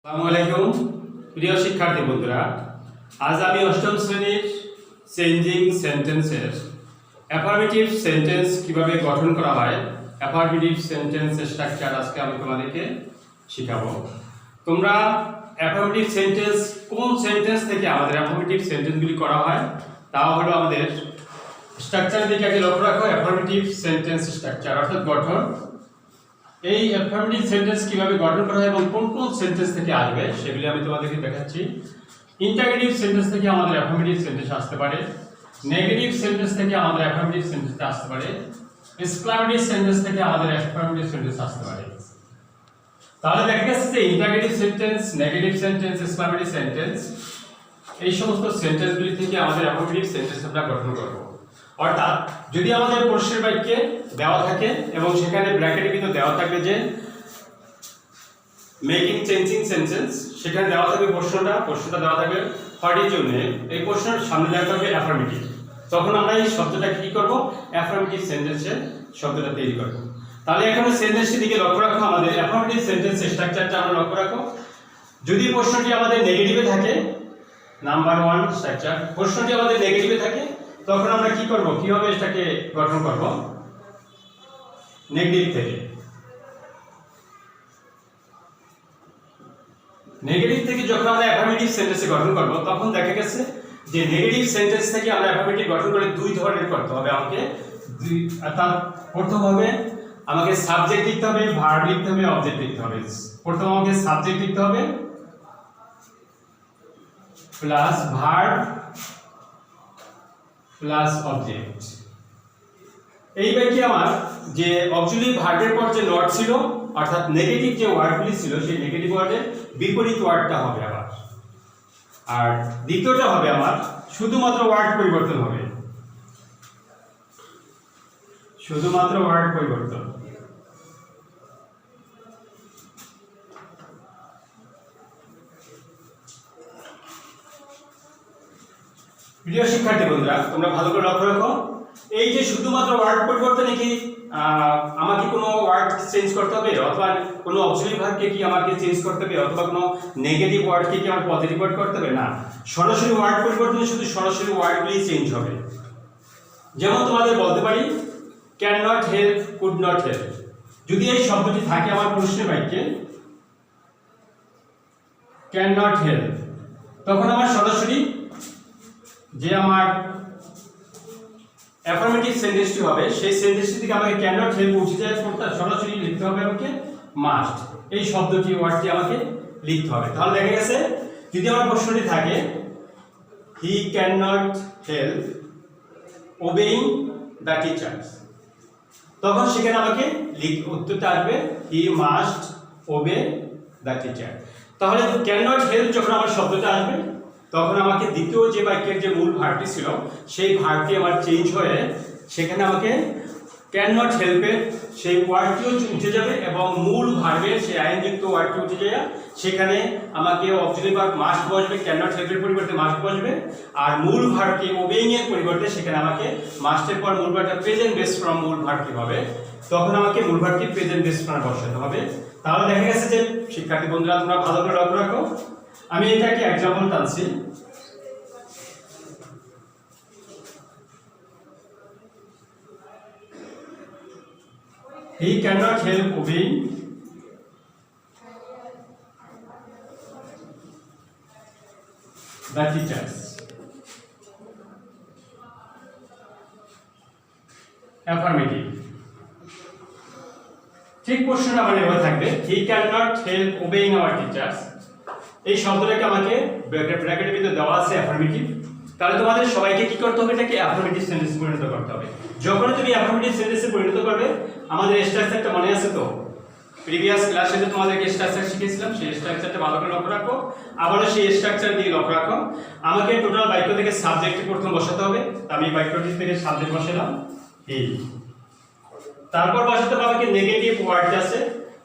আসসালামু আলাইকুম প্রিয় শিক্ষার্থী বন্ধুরা, আজ আমি অষ্টম শ্রেণীর চেঞ্জিং সেন্টেন্সের অ্যাফার্মেটিভ সেন্টেন্স কিভাবে গঠন করা হয়, অ্যাফার্মেটিভ সেন্টেন্স স্ট্রাকচার আজকে আমি তোমাদেরকে শেখাবো। তোমরা অ্যাফার্মেটিভ সেন্টেন্স কোন সেন্টেন্স থেকে আমাদের অ্যাফার্মেটিভ সেন্টেন্সগুলি করা হয় তা হলো আমাদের স্ট্রাকচার দিকে আগে লক্ষ্য রাখো। অ্যাফার্মেটিভ সেন্টেন্স স্ট্রাকচার অর্থাৎ গঠন। এই অ্যাফার্মেটিভ সেন্টেন্স কিভাবে গঠন করা হয় এবং কোন কোন সেন্টেন্স থেকে আসবে সেগুলি আমি তোমাদেরকে দেখাচ্ছি। ইন্টারগেটিভ সেন্টেন্স থেকে আমাদের অ্যাফার্মেটিভ সেন্টেন্স আসতে পারে, নেগেটিভ সেন্টেন্স থেকে আমাদের অ্যাফার্মেটিভ সেন্টেন্স আসতে পারে, এক্সক্লামেটিভ সেন্টেন্স থেকে আমাদের অ্যাফার্মেটিভ সেন্টেন্স আসতে পারে। তাহলে দেখা গেছে যে interrogative sentence, negative sentence, exclamative sentence এই সমস্ত সেন্টেন্সগুলি থেকে আমাদের অ্যাফার্মেটিভ সেন্টেন্স আমরা গঠন করব। অর্থাৎ যদি আমাদের প্রশ্নের বাক্যে দেওয়া থাকে এবং সেখানে ব্র্যাকেটের ভিতরে দেওয়া থাকবে যে মেকিং চেঞ্জিং সেন্টেন্স, সেখানে দেওয়া থাকবে প্রশ্নটা দেওয়া থাকবে হোয়াট ইজ ইউর নেম, এই প্রশ্নের সামনে দেওয়া থাকবে অ্যাফার্মেটিভ। তখন আমরা এই শব্দটাকে কি করব, অ্যাফার্মেটিভ সেন্টেন্সের শব্দটা তৈরি করব। তাহলে এখন সেন্টেন্সের দিকে লক্ষ্য রাখো, আমাদের অ্যাফার্মেটিভ সেন্টেন্স স্ট্রাকচারটা আমরা লক্ষ্য রাখো। যদি প্রশ্নটি আমাদের নেগেটিভে থাকে, নাম্বার 1 স্ট্রাকচার, প্রশ্নটি আমাদের নেগেটিভে থাকে তখন আমরা কি করব, কিভাবে এটাকে গঠন করব, নেগেটিভ থেকে। নেগেটিভ থেকে যখন আমরা অ্যাফার্মেটিভ সেন্টেন্স গঠন করব তখন দেখা গেছে যে নেগেটিভ সেন্টেন্স থেকে আমরা অ্যাফার্মেটিভ গঠন করে দুই ধরনের করতে হবে আমাকে। অর্থাৎ প্রথম হবে আমাকে সাবজেক্ট লিখতে হবে, ভার্ব লিখতে হবে, অবজেক্ট লিখতে হবে। প্রথম আমাকে সাবজেক্ট লিখতে হবে প্লাস ভার্ব প্লাস অবজেক্ট। এই বাক্যে আমার যে অক্সিলারি ভার্বের পর যে নট ছিল অর্থাৎ নেগেটিভ যে ওয়ার্ডগুলি ছিল সেই নেগেটিভ ওয়ার্ডের বিপরীত ওয়ার্ডটা হবে আবার। আর দ্বিতীয়টা হবে আমার শুধুমাত্র ওয়ার্ড পরিবর্তন হবে, শুধুমাত্র ওয়ার্ড পরিবর্তন। প্রিয় শিক্ষার্থী বন্ধুরা, তোমরা ভালো করে লক্ষ্য রাখো, এই যে শুধুমাত্র ওয়ার্ড পরিবর্তনে কি আমাকে কোনো ওয়ার্ড চেঞ্জ করতে হবে, অথবা কোনো অক্সিলারি ভার্বকে কি আমাকে চেঞ্জ করতে হবে, অথবা কোনো নেগেটিভ ওয়ার্ডকে কি আমার পজিটিভ ওয়ার্ড করতে হবে? না, সরাসরি ওয়ার্ড পরিবর্তনে শুধু সরাসরি ওয়ার্ডগুলি চেঞ্জ হবে। যেমন তোমাদের বলতে পারি can not help, could not help. যদি এই শব্দটি থাকে আমার প্রশ্নের বাক্যে ক্যান নট হেল্প, তখন আমার সরাসরি যে আমার অ্যাফার্মেটিভ সেন্টেন্সটি হবে সেই সেন্টেন্সটি থেকে আমাকে ক্যান নট হেল্প উঠে যায় করতে সরাসরি লিখতে হবে আমাকে মাস্ট, এই শব্দটি ওয়ার্ডটি আমাকে লিখতে হবে। তাহলে দেখা গেছে যদি আমার প্রশ্নটি থাকে he can not help ওবেইং the teachers, তখন সেখানে আমাকে উত্তরটা আসবে হি মাস্ট ওবে দ্য টিচার। তাহলে ক্যান নট হেল্প যখন আমার শব্দটা আসবে তখন আমাকে দ্বিতীয় যে বাক্যের যে মূল ভার্বটি ছিল সেই ভার্বটি আমার চেঞ্জ হয়ে সেখানে আমাকে ক্যান নট হেল্পের সেই ওয়ার্ডটিও উঠে যাবে এবং মূল ভার্বের সেই আইনযুক্ত ওয়ার্ডটি উঠে যায়, সেখানে আমাকে অক্সিলারি ভার্ব মাস্ট বসবে, ক্যান নট হেল্পের পরিবর্তে মাস্ট বসবে। আর মূল ভার্বটি ওবেইং এর পরিবর্তে সেখানে আমাকে মাস্টের পর মূল ভার্বটা প্রেজেন্ট বেস ফর্ম মূল ভার্বটি হবে, তখন আমাকে মূল ভার্বটি প্রেজেন্ট বেস ফর্মে বসাতে হবে। তাহলে দেখা গেছে যে শিক্ষার্থী বন্ধুরা তোমরা ভালো করে লক্ষ্য রাখো, আমি এটাকে এক্সাম্পল টানছি। He cannot help obeying the teachers. Affirmative. ঠিক প্রশ্নটা মানে এভাবে থাকবে he cannot help obeying our teachers। এই শব্দটাকে আমাকে ব্র্যাকেটের ভিতরে দেওয়া আছে অ্যাফার্মেটিভ। তাহলে তোমাদের সবাইকে কি করতে হবে, এটাকে অ্যাফার্মেটিভ সেন্টেন্সে পরিণত করতে হবে। যখন তুমি অ্যাফার্মেটিভ সেন্টেন্সে পরিণত করবে, আমাদের স্ট্রাকচারটা মনে আছে তো, প্রিভিয়াস ক্লাসে যে তোমাদেরকে স্ট্রাকচার শিখিয়েছিলাম সেই স্ট্রাকচারটা ভালো করে লক্ষ্য রাখো। আবারও সেই স্ট্রাকচার দিয়ে লক্ষ্য রাখো, আমাকে টোটাল বাক্য থেকে সাবজেক্টে প্রথম বসাতে হবে। আমি বাক্যটি থেকে সাবজেক্ট বসালাম হি, তারপর বসাতে হবে আমাকে নেগেটিভ ওয়ার্ড আছে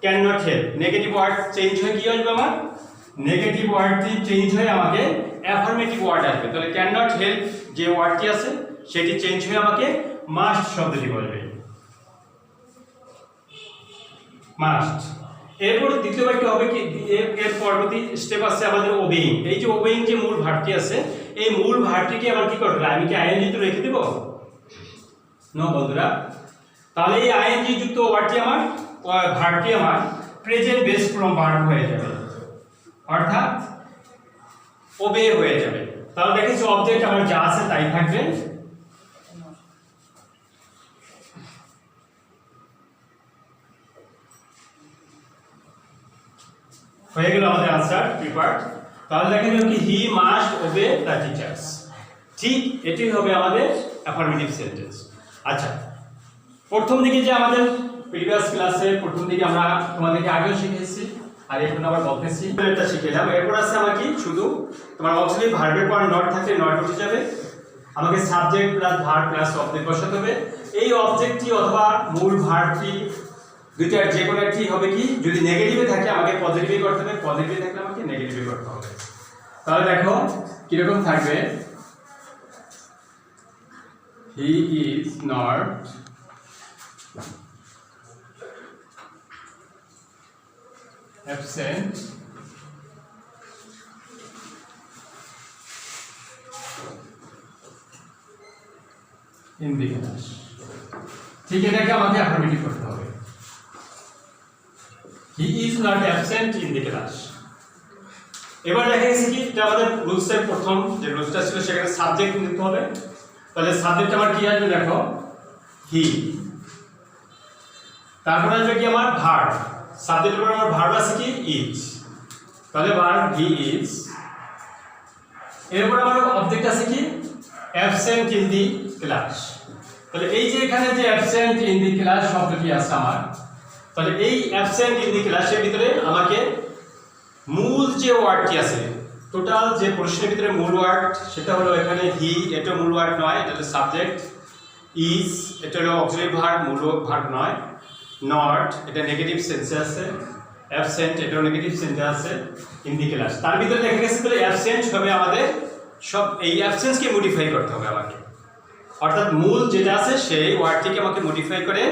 can not help. Negative word change হয়ে কি আসবে, আমার নেগেটিভ ওয়ার্ডটি চেঞ্জ হয়ে আমাকে অ্যাফার্মেটিভ ওয়ার্ড আসবে। তাহলে ক্যান নট হেল্প যে ওয়ার্ডটি আছে সেটি চেঞ্জ হয়ে আমাকে মাস্ট শব্দটি বলবে, মাস্ট। এরপর দ্বিতীয় বাক্য হবে কি, এর পরবর্তী স্টেপ আছে আমাদের ওবেইং। এই যে ওবেইং যে মূল ভার্বটি আছে, এই মূল ভার্বটিকে আমার কি করতে হবে, আমি কি আইএনজি তো রেখে দেব? নো বন্ধুরা, তাহলে এই আইএনজি যুক্ত ওয়ার্ডটি আমার ভার্বটি আমার প্রেজেন্ট বেস ফর্ম ভার্ব হয়ে যাবে, অর্থাৎ ওবে হয়ে যাবে। তাহলে দেখেছি অবজেক্ট আমার যা আছে তাই থাকবে। হয়ে গেল আমাদের আনসার প্রিপার্ড। তাহলে দেখেন কি হি মাস্ট ওবে দ্য টিচার্স, ঠিক এটাই হবে আমাদের অ্যাফার্মেটিভ সেন্টেন্স। আচ্ছা, প্রথম দিকে যে আমাদের প্রিভিয়াস ক্লাসে প্রথম দিকে আমরা তোমাদেরকে আগেও শিখেছি আর এখন আবার বলতেছি, এটা শিখেলাম। এরপর আছে আমার কি, শুধু তোমার অক্সিলারি ভার্বের পর নট থাকলে নট উঠে যাবে, আমাকে subject plus verb plus object বসাতে হবে। এই অবজেক্টটি অথবা মূল ভার্বটি দুইটার যে কোনো একটি হবে কি, যদি নেগেটিভে থাকে আমাকে পজিটিভে করতে হবে, পজিটিভে থাকলে আমাকে নেগেটিভে করতে হবে। তাহলে দেখো কিরকম থাকবে, he is not absent in the class, ঠিক এটাকে আমাকে অ্যাফার্মেটিভ করতে হবে। He is not absent in the class. এবার দেখা গেছে কি, এটা আমাদের রুলসের প্রথম যে রুলসটা ছিল সেখানে সাবজেক্ট নিতে হবে। তাহলে সাবজেক্ট আমার কি আসবে, দেখো হি, তারপর আসবে কি আমার ভার্ব, সাবজেক্টের পর আমার ভার্ব আছে কি ইজ, তাহলে ভার্ব হি ইজ। এরপর আমার অবজেক্ট আছে কি অ্যাবসেন্ট ইন দি ক্লাস। তাহলে এই যে এখানে যে অ্যাবসেন্ট ইন দি ক্লাস শব্দটি আছে আমার, তাহলে এই অ্যাবসেন্ট ইন দি ক্লাসের ভিতরে আমাকে মূল যে ওয়ার্ডটি আছে, টোটাল যে প্রশ্নের ভিতরে মূল ওয়ার্ড সেটা হলো এখানে হি, এটা মূল ওয়ার্ড নয়, এটা হলো সাবজেক্ট। ইজ এটা হলো অক্সিলারি ভার্ব, মূল ভার্ব নয়। নট এটা নেগেটিভ সেন্সে আছে। অ্যাবসেন্ট এটাও নেগেটিভ সেন্সে আছে ইন দি ক্লাস। তার ভিতরে দেখা গেছে তাহলে অ্যাবসেন্ট হবে আমাদের সব, এই অ্যাবসেন্সকে মডিফাই করতে হবে আমাকে, অর্থাৎ মূল যেটা আছে সেই ওয়ার্ডটিকে আমাকে মডিফাই করে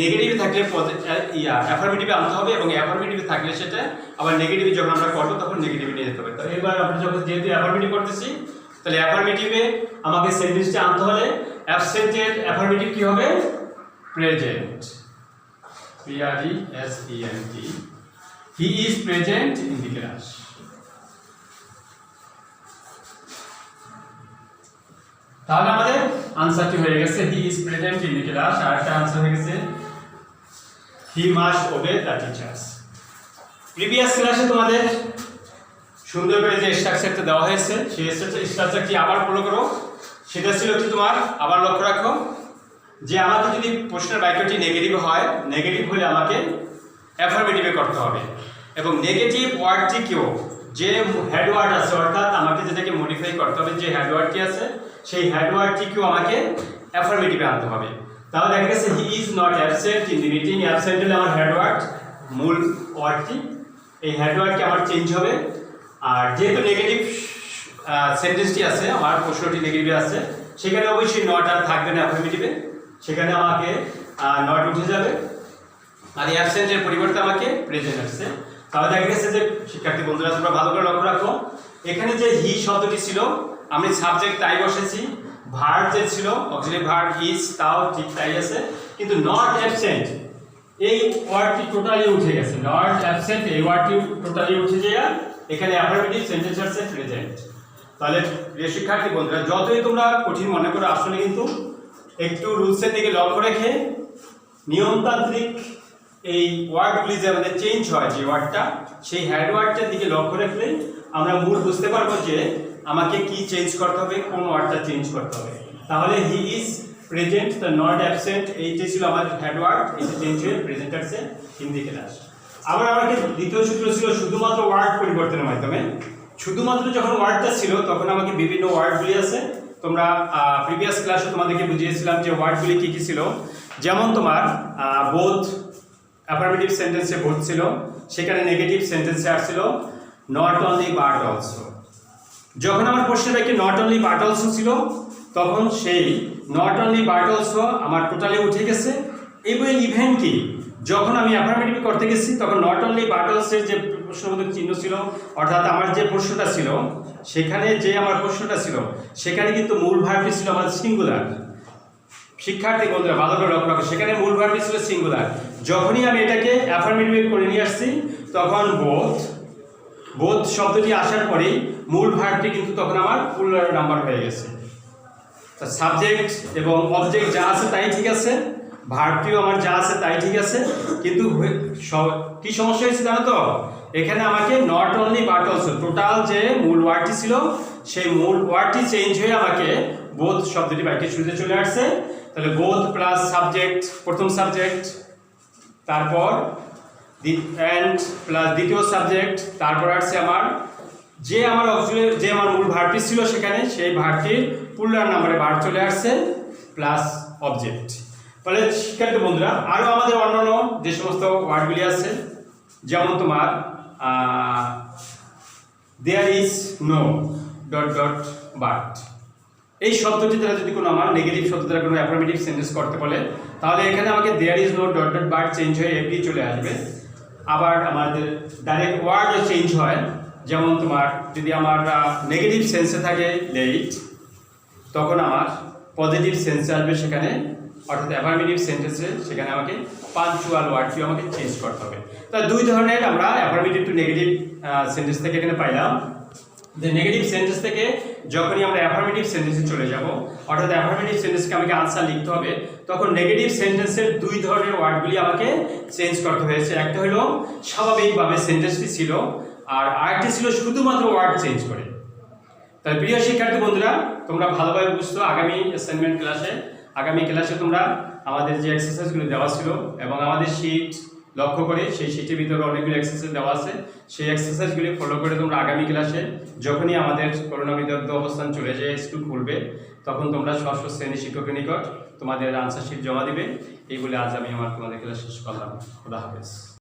নেগেটিভ থাকলে অ্যাফার্মেটিভে আনতে হবে, এবং অ্যাফার্মেটিভে থাকলে সেটা আবার নেগেটিভে যখন আমরা করবো তখন নেগেটিভে নিয়ে যেতে হবে। তো এবার আমরা যখন যেহেতু অ্যাফার্মেটিভ করতেছি, তাহলে অ্যাফার্মেটিভে আমাকে সেন্টেন্সটা আনতে হলে অ্যাবসেন্টের অ্যাফার্মেটিভ কি হবে, present, PRESENT, he is present in the class. তাহলে আমাদের আনসারটি হয়ে গেছে he is present in the class, আর একটা আনসার হয়ে গেছে he must obey the teachers. Previous ক্লাসে তোমাদের সুন্দর করে যে স্ট্রাকচারটা দেওয়া হয়েছে সেই স্ট্রাকচারটি আবার ফলো করো। সেটা ছিল কি, তোমার আবার লক্ষ্য রাখো যে আমাকে যদি প্রশ্নের বাক্যটি নেগেটিভ হয়, নেগেটিভ হলে আমাকে অ্যাফার্মেটিভে করতে হবে, এবং নেগেটিভ ওয়ার্ডটিকেও যে হেড ওয়ার্ড আছে, অর্থাৎ আমাকে যেটাকে মডিফাই করতে হবে, যে হেড ওয়ার্ডটি আছে সেই হেড ওয়ার্ডটিকেও আমাকে অ্যাফার্মেটিভে আনতে হবে। তাহলে দেখা গেছে he is not absent in the meeting, absent হলে আমার হেড ওয়ার্ড মূল ওয়ার্ডটি, এই হেড ওয়ার্ডটি আমার চেঞ্জ হবে। আর যেহেতু নেগেটিভ সেন্টেন্সটি আছে, আমার প্রশ্নটি নেগেটিভে আছে, সেখানে অবশ্যই নট আর থাকবে না অ্যাফার্মেটিভে, সেখানে আমাকে নট উঠে যাবে, আর অ্যাবসেন্টের পরিবর্তে আমাকে প্রেজেন্ট আসছে। তাহলে দেখা গেছে যে শিক্ষার্থী বন্ধুরা তোমরা ভালো করে লক্ষ্য রাখো, এখানে যে হি শব্দটি ছিল আমি সাবজেক্ট তাই বসেছি, ভার্ব যে ছিল অক্সিলারি ভার্ব ইজ তাও ঠিক তাই আছে, কিন্তু নট অ্যাবসেন্ট এই ওয়ার্ডটি টোটালি উঠে গেছে। নট অ্যাবসেন্ট এই ওয়ার্ডটি টোটালি উঠে যায়, এখানে অ্যাফার্মেটিভ সেন্টেন্স আছে প্রেজেন্ট। তাহলে প্রিয় শিক্ষার্থী বন্ধুরা, যতই তোমরা কঠিন মনে করো, আসলে কিন্তু একটু রুলসের দিকে লক্ষ্য রেখে নিয়মতান্ত্রিক এই ওয়ার্ডগুলি যে আমাদের চেঞ্জ হয়, যে ওয়ার্ডটা সেই হেড ওয়ার্ডটার দিকে লক্ষ্য রাখলে আমরা মূল বুঝতে পারবো যে আমাকে কি চেঞ্জ করতে হবে, কোন ওয়ার্ডটা চেঞ্জ করতে হবে। তাহলে হি is present, the not absent এইটা ছিল আমার হেড ওয়ার্ড, এটা চেঞ্জ হয়ে প্রেজেন্ট আসছে ইন দি ক্লাস। আবার আমাকে দ্বিতীয় সূত্র ছিল শুধুমাত্র ওয়ার্ড পরিবর্তনের মাধ্যমে। শুধুমাত্র যখন ওয়ার্ডটা ছিল তখন আমাকে বিভিন্ন ওয়ার্ডগুলি আছে, তোমরা প্রিভিয়াস ক্লাসে তোমাদেরকে বুঝিয়েছিলাম যে ওয়ার্ডগুলি কী কী ছিল। যেমন তোমার বোথ, অ্যাফার্মেটিভ সেন্টেন্সে বোথ ছিল, সেখানে নেগেটিভ সেন্টেন্সে আসছিল নট অনলি বাট অলসো। যখন আমার প্রশ্নের বাক্যে নট অনলি বাট অলসো ছিল, তখন সেই নট অনলি বাট অলসো আমার টোটালি উঠে গেছে, এবং ইভেন কি যখন আমি অ্যাফার্মেটিভ করতে গেছি তখন নট অনলি বাট অলসোর যে প্রশ্নবোধক চিহ্ন ছিল, অর্থাৎ আমার যে প্রশ্নটা ছিল সেখানে সেখানে কিন্তু মূল ভার্বটি ছিল আমার সিঙ্গুলার। শিক্ষার্থী বন্ধুরা ভালো করে লক্ষ্য রাখো, সেখানে মূল ভার্বটি ছিল সিঙ্গুলার। যখনই আমি এটাকে অ্যাফার্মেটিভ করে নিয়ে আসছি তখন বোথ শব্দটি আসার পরেই মূল ভার্বটি কিন্তু তখন আমার প্লুরাল নাম্বার হয়ে গেছে। সাবজেক্ট এবং অবজেক্ট যা আছে তাই ঠিক আছে, ভার্বটিও আমার যা আছে তাই ঠিক আছে, কিন্তু কি সমস্যা হয়েছে জানো তো? এখানে আমাকে not only but also total যে মূল ওয়ার্ডটি ছিল সেই মূল ওয়ার্ডটি চেঞ্জ হয়ে আমাকে বোথ শব্দটি বাক্যের শুরুতে চলে আসছে। তাহলে বোথ প্লাস সাবজেক্ট, প্রথম সাবজেক্ট, তারপর এন্ড প্লাস দ্বিতীয় সাবজেক্ট, তারপর আসছে আমার যে আমার মূল ভার্বটি ছিল সেখানে সেই ভার্বটির প্লুরাল নাম্বারে ভার্ব চলে আসছে প্লাস অবজেক্ট। তাহলে শিক্ষার্থী বন্ধুরা আরও আমাদের অন্যান্য যে সমস্ত ওয়ার্ডগুলি আছে, যেমন তোমার there is no dot dot but, এই শব্দটি দ্বারা যদি কোনো আমার নেগেটিভ শব্দ দ্বারা কোনো অ্যাফার্মেটিভ সেন্টেন্স করতে বলে তাহলে এখানে আমাকে there is no dot dot but change হয়ে এফডি চলে আসবে। আবার আমাদের ডাইরেক্ট ওয়ার্ডও চেঞ্জ হয়, যেমন তোমার যদি আমার নেগেটিভ সেন্সে থাকে লেট, তখন আমার পজিটিভ সেন্সে আসবে সেখানে, অর্থাৎ অ্যাফার্মেটিভ সেন্টেন্সে সেখানে আমাকে পাঞ্চুয়াল ওয়ার্ডটিও আমাকে চেঞ্জ করতে হবে। তা দুই ধরনের আমরা অ্যাফার্মেটিভ টু নেগেটিভ সেন্টেন্স থেকে এখানে পাইলাম। যে নেগেটিভ সেন্টেন্স থেকে যখনই আমরা অ্যাফার্মেটিভ সেন্টেন্সে চলে যাব, অর্থাৎ অ্যাফার্মেটিভ সেন্টেন্সকে আমাকে আনসার লিখতে হবে, তখন নেগেটিভ সেন্টেন্সের দুই ধরনের ওয়ার্ডগুলি আমাকে চেঞ্জ করতে হয়েছে। একটা হলো স্বাভাবিকভাবে সেন্টেন্সটি ছিল, আর আরেকটি ছিল শুধুমাত্র ওয়ার্ড চেঞ্জ করে। তাই প্রিয় শিক্ষার্থী বন্ধুরা তোমরা ভালোভাবে বুঝতো আগামী ক্লাসে তোমরা আমাদের যে এক্সারসাইজগুলো দেওয়া ছিল এবং আমাদের শীট লক্ষ্য করে সেই শীটের ভিতরে অনেকগুলো এক্সারসাইজ দেওয়া আছে, সেই এক্সারসাইজগুলি ফলো করে তোমরা আগামী ক্লাসে যখনই আমাদের করোনা বিরুদ্ধে অবস্থান চলে যায়, স্কুল খুলবে, তখন তোমরা ষষ্ঠ শ্রেণী শিক্ষকের নিকট তোমাদের আনসার শীট জমা দিবে। এই বলে আজ আমি তোমাদের ক্লাস শেষ করলাম। খোদা হাফেজ।